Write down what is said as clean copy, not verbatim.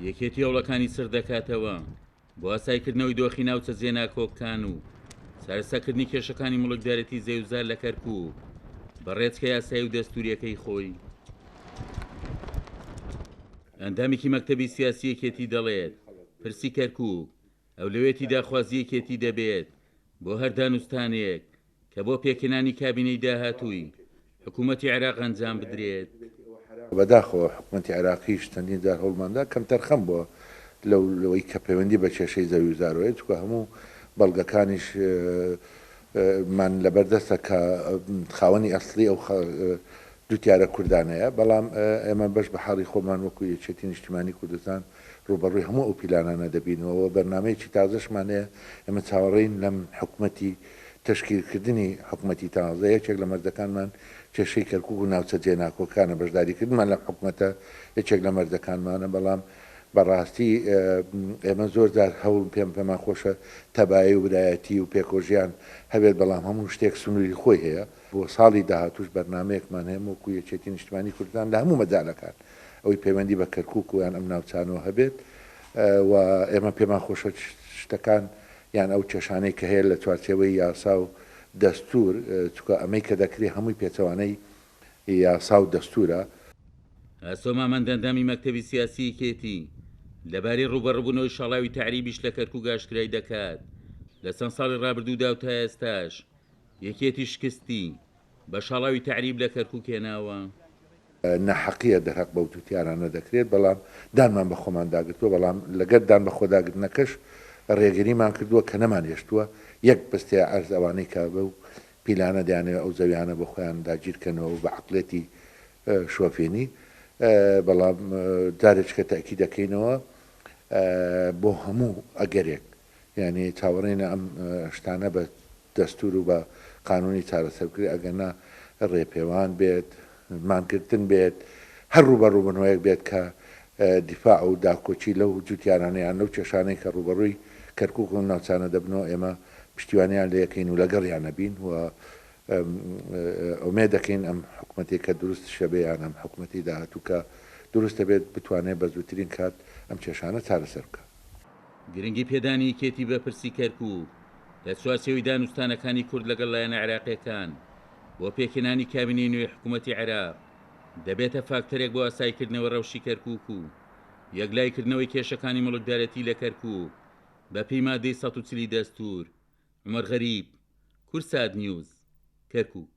یەکێتی هەوڵەکانی سەر دەکاتەوە بۆ ئاسایکردنەوەی دۆخی ناوچە جێناکۆکان و سارەسەکردنی کێشەکانی مڵکدارەتی زەوزار لە کەرکووک بە ڕێچکە یاسایی و دەستوریەکەی خۆی. ئەندامێکی مەکتەبی سیاسیەکێتی دەڵێت پرسی کەرکووک ئەو لەوێتی داخوازیەکێتی دەبێت بۆ هەر دانوستانێک کە بۆ پێکێنانی کابینەی داهاتووی حکوومەتی عێراق ئەنجام بدرێت. بەداخەوە حکوومەتی عێراقیش چەندین جار هەوڵماندا کەم تەرخەم بۆ لەوەی کە پەیوەندی بە کێشەی زەوی زارۆیە، چکە هەموو بەڵگەکانیش مان لەبەردەستە کە خاوەنی ئەسڵی ئەو دووتیارە کوردانەیە، بەڵام ئێمە بەش بە حاڵی خۆمان وەکو یەکێتی نیشتیمانی کوردستان ڕوبەڕووی هەموو ئەو پیلانانە دەبینەوە. بەرنامەیەکی تازەشمانەیە، ئێمە چاوەڕێین لەم حکوومەتی تشکیلکردنی حکوومەتی تازە. یەکێک لە مەردەکانمان کێشەی کەرکووک و ناوچە جێناکۆکانە، بەشداریکردمان لە حکوومەتە یەکێک لە مەردەکانمانە. بەڵام بەڕاستی ئێمە زۆر جار هەوڵ پێمان خۆشە تەبایی و برایەتی و پێکۆژیان هەبێت، بەڵام هەموو شتێک سنووری خۆی هەیە. بۆ ساڵی داهاتوش بەرنمەیەکمان هەیە وەکو یەکێتی نیشتیمانی کوردستان لە هەموو مەجالەکان ئەوەی پەیوەندی بە کەرکووک و یان ئەم ناوچانەوە هەبێت، و ئێمە پێمان خۆشە شتەکان یان ئەو کێشانەی کە هەیە لە چوارچێوەی یاسا و دەستور، چکە ئەمەی کە دەکرێت هەمووی پێچەوانەی یاسا و دەستورە. ئاسۆما مەندەندامی مەکتەبی سیاسیەکێتی لەبارەی ڕوبەڕبوونەوەی شەڵاوی تعریبیش لە کەرکووک ئاشکرای دەکات. لە چەند ساڵی ڕابردوودا و تا ئێستاش یەکێتی شکستی بە شەڵاوی تعریب لە کەرکووک هێناوە. نەحەقیە دەرەق بەو دووتیارانە دەکرێت، بەڵام دانمان بە خۆمان داگرتووە، بەڵام لەگەر دان بە خۆداگرتنەکەش ڕێگریمان کردووە کە نەمان هێشتووە یەک بەستێ ئەرز ئەوانەی کە بە و پیلانە دەیانێت ئەو زەویانە بە خۆیان داگیرکەنەوە و بە عەقڵێتی شۆفێنی. بەڵام جارێک کە تاکی دەکەینەوە بۆ هەموو ئەگەرێک، یعنی چاوەڕێنە ئەم شتانە بە دەستور و بە قانونی چارەسەرکردی ئەگەنا ڕێپێوان بێت، مانکردن بێت، هەر ڕوبەڕووبوونەوەیەک بێت کە دیفاع و داکۆچی لەو جووتیارانەیان لەو کێشانەی کە ڕوبەڕووی کەرکووک و ناوچانە دەبنەوە ئێمە پشتیوانیان لە یەکەین و لەگەڵیان نەبین، و ئومێد دەکەین ئەم حکوومەتێک کە دروست شەبێیان ئەم حکوومەتی داهاتوو کە دروستە بێت بتوانێت بە زووترین کات ئەم کێشانە چارەسەر بکە. گرنگی پێدانی کێتی بە پرسی کەرکووک لە چوارچێوەی دانوستانەکانی کورد لەگەڵ لایەنە عێراقیەکان بۆ پێکێنانی کابینەی نوێی حکوومەتی عێراق دەبێتە فاکتەرێک بۆ ئاسایکردنەوە ڕەوشی کەرکووک و یەکلایکردنەوەی کێشەکانی مڵکدارەتی لە کەرکووک بە پێی مادەی 140 دەستور. عومەر غەریب، کورسات نیوز، کەرکووک.